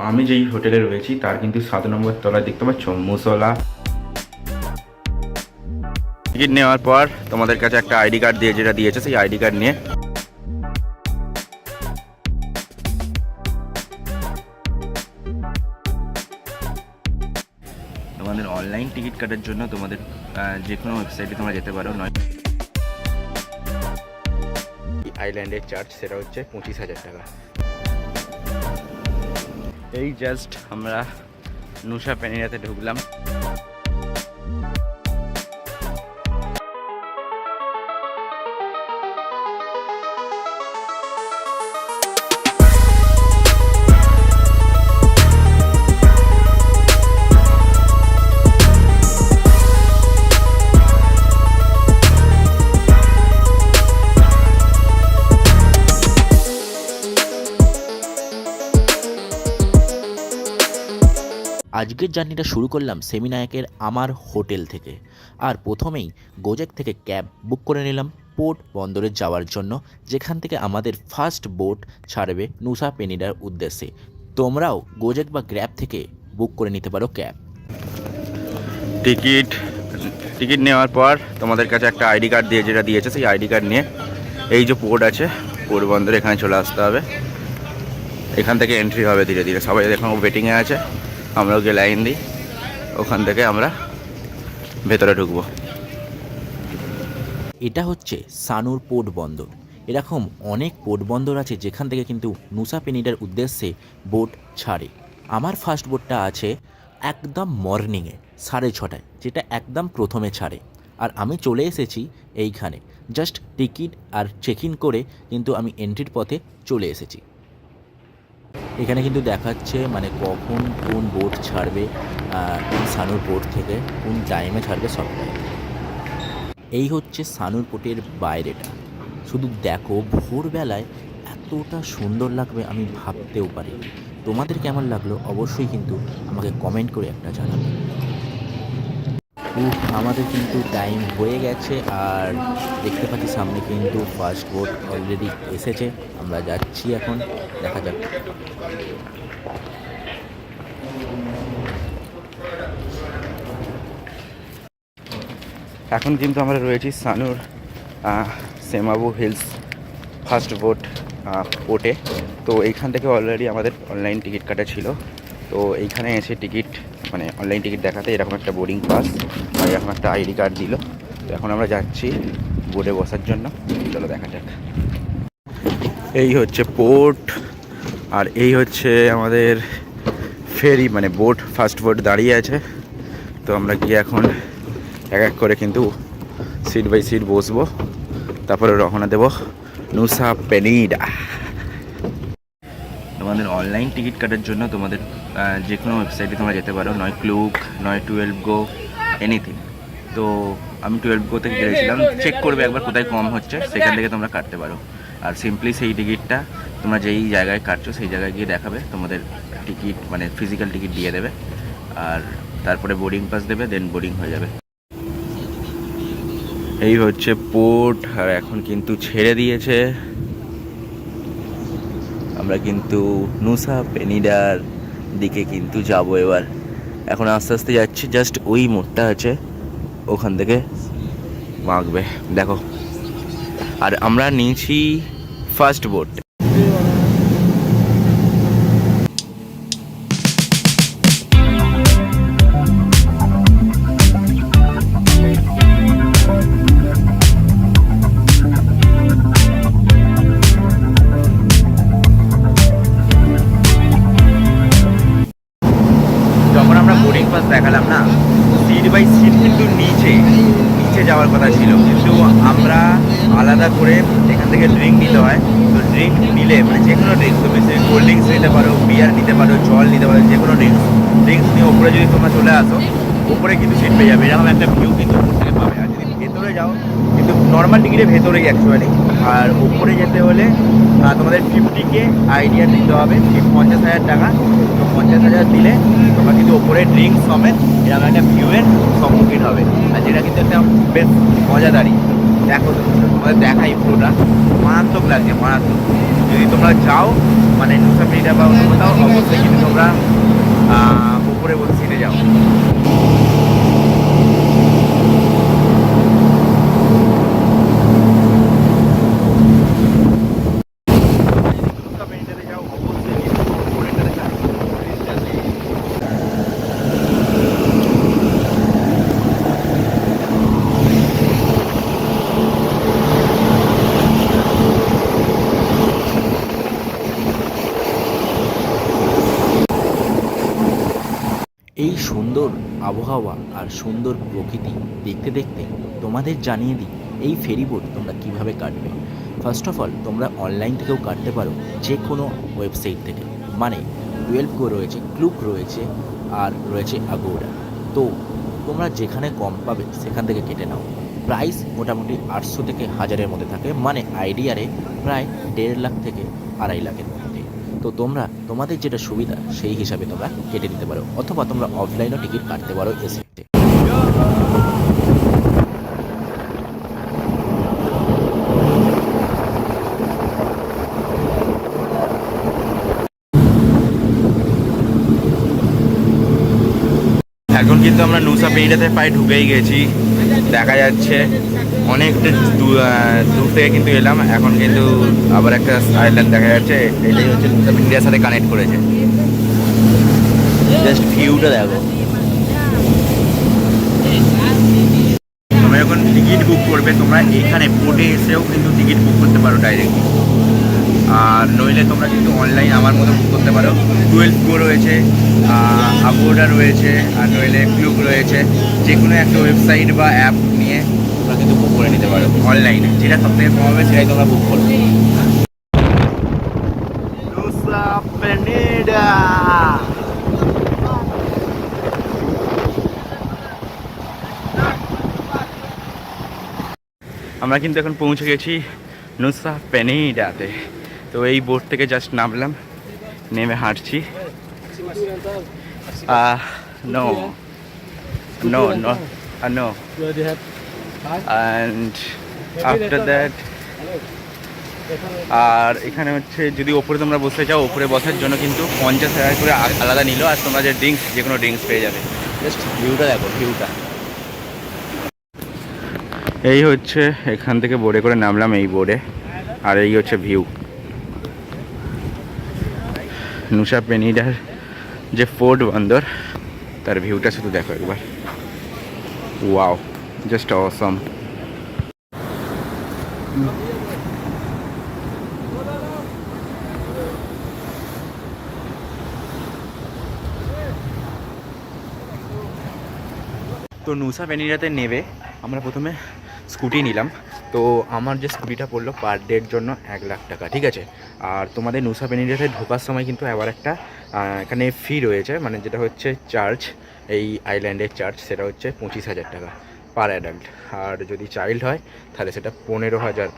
আমি যেই হোটেলে রয়েছি তার কিন্তু 7 নম্বর তলায় দেখতে পাচ্ছ মুসলা। টিকিট নেওয়ার পর তোমাদের কাছে একটা আইডি কার্ড দিয়ে যেটা দিয়েছে সেই আইডি কার্ড নিয়ে তোমাদের অনলাইন টিকিট কাটার জন্য তোমাদের যে কোনো ওয়েবসাইটে তোমরা যেতে পারো। নয় আইল্যান্ডের চার্জ সেটা হচ্ছে 25,000 টাকা। এই জাস্ট আমরা নুসা পেনিরাতে ঢুকলাম। আজকের জার্নিটা শুরু করলাম সেমিনায়কের আমার হোটেল থেকে। আর প্রথমেই গোজেক থেকে ক্যাব বুক করে নিলাম পোর্ট বন্দরে যাওয়ার জন্য, যেখান থেকে আমাদের ফার্স্ট বোট ছাড়বে নুসা পেনিডার উদ্দেশ্যে। তোমরাও গোজেক বা গ্র্যাব থেকে বুক করে নিতে পারো ক্যাব। টিকিট নেওয়ার পর তোমাদের কাছে একটা আইডি কার্ড দিয়ে যেটা দিয়েছে সেই আইডি কার্ড নিয়ে এই যে পোর্ট আছে পোর্ট বন্দরে এখানে চলে আসতে হবে। এখান থেকে এন্ট্রি হবে ধীরে ধীরে। সবাই এখন ওয়েটিংয়ে আছে, আমরাও গিয়ে লাইন দিই। ওখান থেকে আমরা ভেতরে ঢুকবো। এটা হচ্ছে সানুর পোর্ট বন্দর। এরকম অনেক পোর্ট বন্দর আছে যেখান থেকে কিন্তু নুসা পেনিডার উদ্দেশ্যে বোট ছাড়ে। আমার ফার্স্ট বোটটা আছে একদম মর্নিংয়ে 6:30টায়, যেটা একদম প্রথমে ছাড়ে। আর আমি চলে এসেছি এইখানে, জাস্ট টিকিট আর চেক ইন করে কিন্তু আমি এন্ট্রির পথে চলে এসেছি। এখানে কিন্তু দেখাচ্ছে মানে কখন কোন বোট ছাড়বে সানুর পোর্ট থেকে, কোন টাইমে ছাড়বে সবটাই। এই হচ্ছে সানুর পোর্টের বাইরেটা। শুধু দেখো, ভোরবেলায় এতটা সুন্দর লাগবে আমি ভাবতেও পারি। তোমাদের কেমন লাগলো অবশ্যই কিন্তু আমাকে কমেন্ট করে একটা জানাবে। আমাদের কিন্তু টাইম হয়ে গেছে, আর দেখতে পাচ্ছি সামনে কিন্তু ফার্স্ট বোট অলরেডি এসেছে। আমরা যাচ্ছি এখন, দেখা যাক। এখন কিন্তু আমরা রয়েছি সানুর সেমাবু হিলস ফার্স্ট বোট পোর্টে। তো এইখান থেকে অলরেডি আমাদের অনলাইন টিকিট কাটা ছিল। তো এইখানে এসে টিকিট মানে অনলাইন টিকিট দেখাতে এরকম একটা বোর্ডিং পাস আর এরকম একটা আইডি কার্ড দিল। তো এখন আমরা যাচ্ছি বোর্ডে বসার জন্য। চলো দেখা যাক। এই হচ্ছে পোর্ট আর এই হচ্ছে আমাদের ফেরি, মানে বোট, ফার্স্ট বোট দাঁড়িয়ে আছে। তো আমরা গিয়ে এখন এক এক করে কিন্তু সিট বাই সিট বসবো, তারপরে রওনা দেব নুসা পেনিডা। তোমাদের অনলাইন টিকিট কাটার জন্য তোমাদের যে কোনো ওয়েবসাইটে তোমরা যেতে পারো। নয় ক্লুক, নয় 12 গো, এনিথিং। তো আমি 12 গো থেকে গিয়েছিলাম। চেক করবে একবার কোথায় কম হচ্ছে, সেখান থেকে তোমরা কাটতে পারো। আর সিম্পলি সেই টিকিটটা তোমরা যেই জায়গায় কাটছো সেই জায়গায় গিয়ে দেখাবে, তোমাদের টিকিট মানে ফিজিক্যাল টিকিট দিয়ে দেবে। আর তারপরে বোর্ডিং পাস দেবে, দেন বোর্ডিং হয়ে যাবে। এই হচ্ছে পোর্ট, আর এখন কিন্তু ছেড়ে দিয়েছে। আমরা কিন্তু নুসা পেনিডার দিকে কিন্তু যাব এবার। এখন আস্তে আস্তে যাচ্ছি, জাস্ট ওই মোড়টা আছে ওখান থেকে মাগবে দেখো। আর আমরা নিয়েছি ফার্স্ট বোট। দেখালাম না, সিট বাই সিট কিন্তু নিচে যাওয়ার কথা ছিল, কিন্তু আমরা আলাদা করে এখান থেকে ড্রিঙ্ক নিতে হয়। তো ড্রিঙ্ক নিলে মানে যে কোনো ড্রিঙ্কস, তুমি কোল্ড ড্রিঙ্কস নিতে পারো, বিয়ার নিতে পারো, জল নিতে পারো, যে কোনো ড্রিঙ্কস নিয়ে ওপরে যদি তোমরা চলে আসো, ওপরে কিন্তু সিট পেয়ে যাবে। এরকম একটা ভিউ কিন্তু ওপর থেকে পাবে। আর যদি ভেতরে যাও, কিন্তু নর্মাল টিকিটে ভেতরেই অ্যাকচুয়ালি। আর উপরে যেতে হলে তোমাদের 50K আইডিয়া দিতে হবে, 50,000 টাকা। তো 50,000 দিলে তোমরা কিন্তু ওপরে ড্রিঙ্কস সমেত এরকম একটা ভিউয়ের সম্মুখীন হবে। আর যেটা কিন্তু একটা বেশ মজাদারি। দেখো তোমাদের দেখাই পুরোটা, মারাত্মক লাগছে মারাত্মক। যদি তোমরা যাও মানে নুসা পেরিডা বা অন্য কোথাও, অবশ্যই কিন্তু তোমরা উপরে বসে সিটে যাও। নুসা পেরিডাতে যাও অবশ্যই কিন্তু উপরেটাতে যাও। এই সুন্দর আবহাওয়া আর সুন্দর প্রকৃতি দেখতে দেখতে তোমাদের জানিয়ে দিই এই ফেরিবোট তোমরা কিভাবে কাটবে। ফার্স্ট অফ অল তোমরা অনলাইন থেকেও কাটতে পারো, যে কোনো ওয়েবসাইট থেকে, মানে 12 গো রয়েছে, ক্লুক রয়েছে, আর রয়েছে আগোরা। তো তোমরা যেখানে কম পাবে সেখান থেকে কেটে নাও। প্রাইস মোটামুটি 800 থেকে 1000-এর মধ্যে থাকে, মানে আইডিয়ারে প্রায় 1.5 লাখ থেকে 2.5 লাখের মধ্যে। তো তোমরা তোমাদের যেটা সুবিধা সেই হিসাবে তোমরা কেটে নিতে পারো, অথবা তোমরা অফলাইনও টিকিট কাটতে পারো এসে। এখন কিন্তু আমরা নুসা পেরিডাতে প্রায় ঢুকেই গেছি, দেখা যাচ্ছে অনেকটা দূর থেকে কিন্তু এলাম। এখন কিন্তু আবার একটা আইল্যান্ড দেখা যাচ্ছে, এটাই হচ্ছে নুসা পেরিডার সাথে কানেক্ট করেছে। জাস্ট ভিউটা দেখো। তোমরা যখন টিকিট বুক করবে তোমরা এখানে বোটে এসেও কিন্তু টিকিট বুক করতে পারো ডাইরেক্ট, আর নইলে তোমরা কিন্তু অনলাইন আমার মতো বুক করতে পারো। 12 গো রয়েছে, আগোরা রয়েছে, আর নইলে ক্লুক রয়েছে। যে কোনো একটা ওয়েবসাইট বা অ্যাপ নিয়ে তোমরা কিন্তু বুক করে নিতে পারো অনলাইনে, যেটা সব থেকে কম হবে সেটাই তোমরা বুক করবে। নুসা পেনিডা আমরা কিন্তু এখন পৌঁছে গেছি নুসা পেনিডাতে। তো এই বোট থেকে জাস্ট নামলাম, নেমে হাঁটছি। No no no no and after that, আর এখানে হচ্ছে যদি ওপরে তোমরা বসতে চাও, ওপরে বসার জন্য কিন্তু 50 টাকা করে আলাদা নিল, আর তোমরা যে ড্রিঙ্কস, যে কোনো ড্রিঙ্কস পেয়ে যাবে। জাস্ট ভিউটা দেখো, ভিউটা। এই হচ্ছে এখান থেকে বোর্ডে করে নামলাম, এই বোর্ডে, আর এই হচ্ছে ভিউ। নুসা পেনিডার যে পোর্ট বন্দর, তার ভিউটা শুধু দেখো একবার। ওয়াও, জাস্ট অসম। তো নুসা পেনিডাতে নেবে আমরা প্রথমে স্কুটি নিলাম। তো আমার যে স্কুটিটা পড়লো পার ডের জন্য 1 লাখ টাকা, ঠিক আছে। আর তোমাদের নুসা পেনিডাতে ঢোকার সময় কিন্তু আবার একটা এখানে ফি রয়েছে, মানে যেটা হচ্ছে চার্জ, এই আইল্যান্ডের চার্জ, সেটা হচ্ছে 25,000 টাকা পার অ্যাডাল্ট। আর যদি চাইল্ড হয় তাহলে সেটা 15,000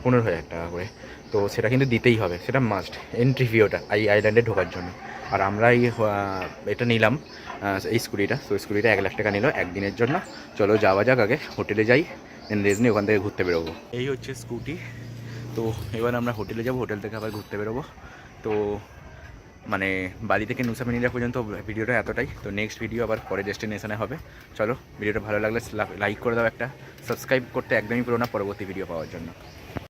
টাকা করে। তো সেটা কিন্তু দিতেই হবে, সেটা মাস্ট, এন্ট্রি ফি ওটা এই আইল্যান্ডে ঢোকার জন্য। আর আমরা এটা নিলাম, এই স্কুটিটা। তো স্কুটিটা 1 লাখ টাকা নিল একদিনের জন্য। চলো যাওয়া যাক, আগে হোটেলে যাই, দেন রেস্ট নিয়ে ওখান থেকে ঘুরতে বেরোবো। এই হচ্ছে স্কুটি। তো এবার আমরা হোটেলে যাব, হোটেল থেকে আবার ঘুরতে বেরোবো। তো মানে বালি থেকে নুসা পেনিডা পর্যন্ত ভিডিওটা এতটাই। তো নেক্সট ভিডিও আবার পরে ডেস্টিনেশনে হবে। চলো, ভিডিওটা ভালো লাগলে লাইক করে দাও, একটা সাবস্ক্রাইব করতে একদমই পুরো না পরবর্তী ভিডিও পাওয়ার জন্য।